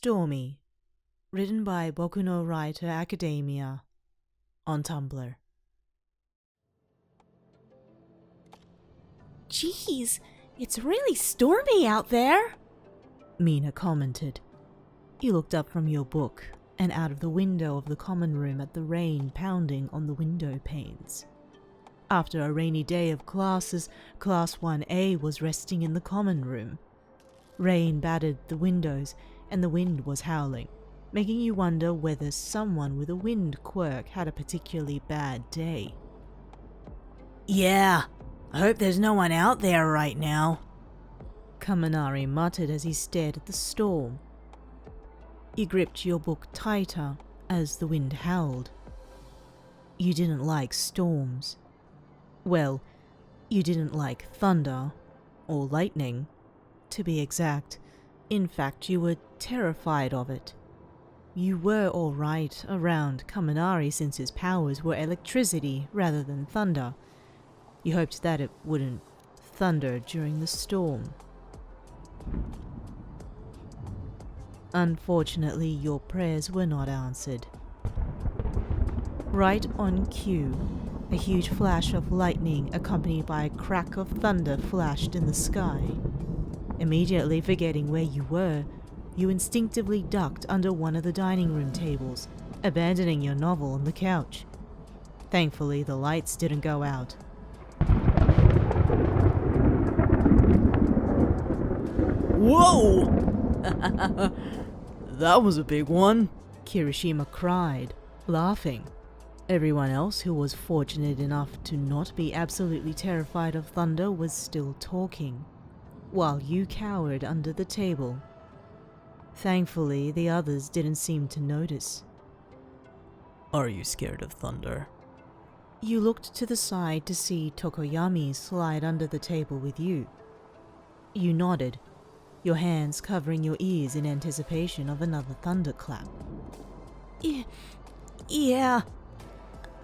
Stormy, written by bokunowriteracademia on Tumblr. Geez, it's really stormy out there, Mina commented. You looked up from your book and out of the window of the common room at the rain pounding on the window panes. After a rainy day of classes, Class 1A was resting in the common room. Rain battered the windows and the wind was howling, making you wonder whether someone with a wind quirk had a particularly bad day. Yeah, I hope there's no one out there right now, Kaminari muttered as he stared at the storm. You gripped your book tighter as the wind howled. You didn't like storms. Well, you didn't like thunder, or lightning, to be exact. In fact, you were terrified of it. You were alright around Kaminari since his powers were electricity rather than thunder. You hoped that it wouldn't thunder during the storm. Unfortunately, your prayers were not answered. Right on cue, a huge flash of lightning accompanied by a crack of thunder flashed in the sky. Immediately forgetting where you were, you instinctively ducked under one of the dining room tables, abandoning your novel on the couch. Thankfully, the lights didn't go out. Whoa! That was a big one, Kirishima cried, laughing. Everyone else who was fortunate enough to not be absolutely terrified of thunder was still talking, while you cowered under the table. Thankfully, the others didn't seem to notice. Are you scared of thunder? You looked to the side to see Tokoyami slide under the table with you. You nodded, your hands covering your ears in anticipation of another thunderclap. Yeah,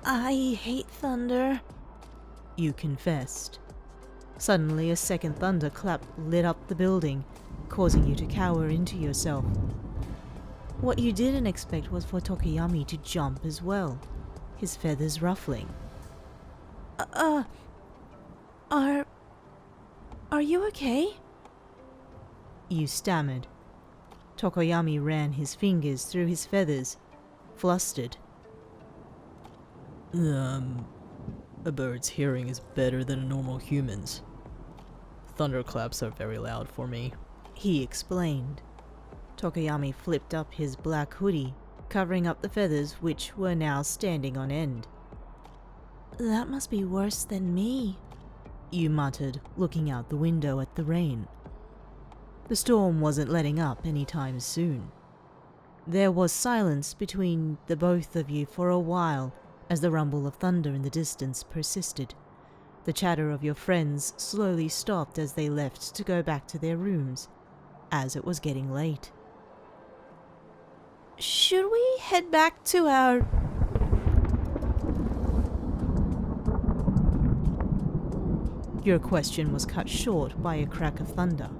I hate thunder, you confessed. Suddenly, a second thunderclap lit up the building, causing you to cower into yourself. What you didn't expect was for Tokoyami to jump as well, his feathers ruffling. Are you okay? You stammered. Tokoyami ran his fingers through his feathers, flustered. A bird's hearing is better than a normal human's. Thunderclaps are very loud for me, he explained. Tokoyami flipped up his black hoodie, covering up the feathers which were now standing on end. That must be worse than me, you muttered, looking out the window at the rain. The storm wasn't letting up anytime soon. There was silence between the both of you for a while as the rumble of thunder in the distance persisted. The chatter of your friends slowly stopped as they left to go back to their rooms, as it was getting late. Should we head back to our... Your question was cut short by a crack of thunder.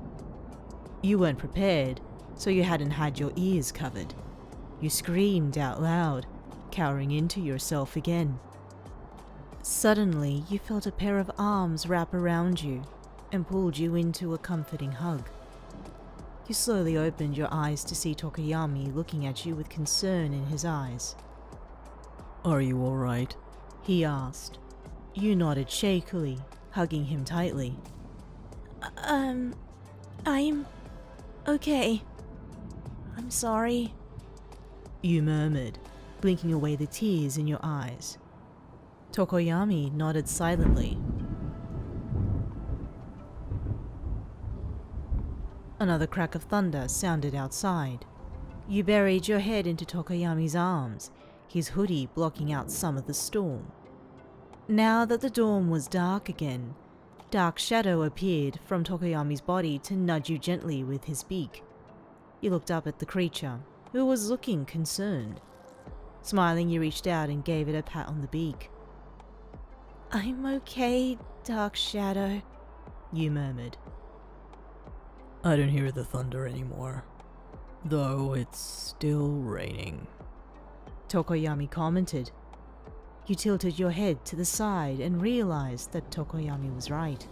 You weren't prepared, so you hadn't had your ears covered. You screamed out loud, cowering into yourself again. Suddenly, you felt a pair of arms wrap around you and pulled you into a comforting hug. You slowly opened your eyes to see Tokoyami looking at you with concern in his eyes. Are you alright? He asked. You nodded shakily, hugging him tightly. I'm okay. I'm sorry, you murmured, blinking away the tears in your eyes. Tokoyami nodded silently. Another crack of thunder sounded outside. You buried your head into Tokoyami's arms, his hoodie blocking out some of the storm. Now that the dawn was dark again, dark shadow appeared from Tokoyami's body to nudge you gently with his beak. You looked up at the creature, who was looking concerned. Smiling, you reached out and gave it a pat on the beak. I'm okay, Dark Shadow, you murmured. I don't hear the thunder anymore. Though it's still raining. Tokoyami commented. You tilted your head to the side and realized that Tokoyami was right.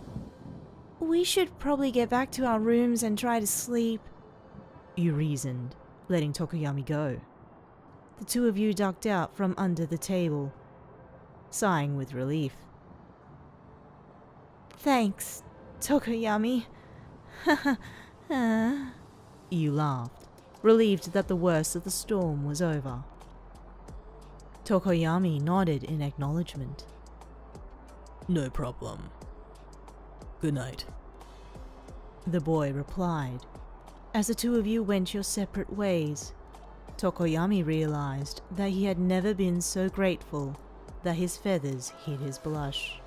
We should probably get back to our rooms and try to sleep. You reasoned, letting Tokoyami go. The two of you ducked out from under the table, sighing with relief. Thanks, Tokoyami. You laughed, relieved that the worst of the storm was over. Tokoyami nodded in acknowledgement. No problem. Good night. The boy replied. As the two of you went your separate ways, Tokoyami realized that he had never been so grateful that his feathers hid his blush.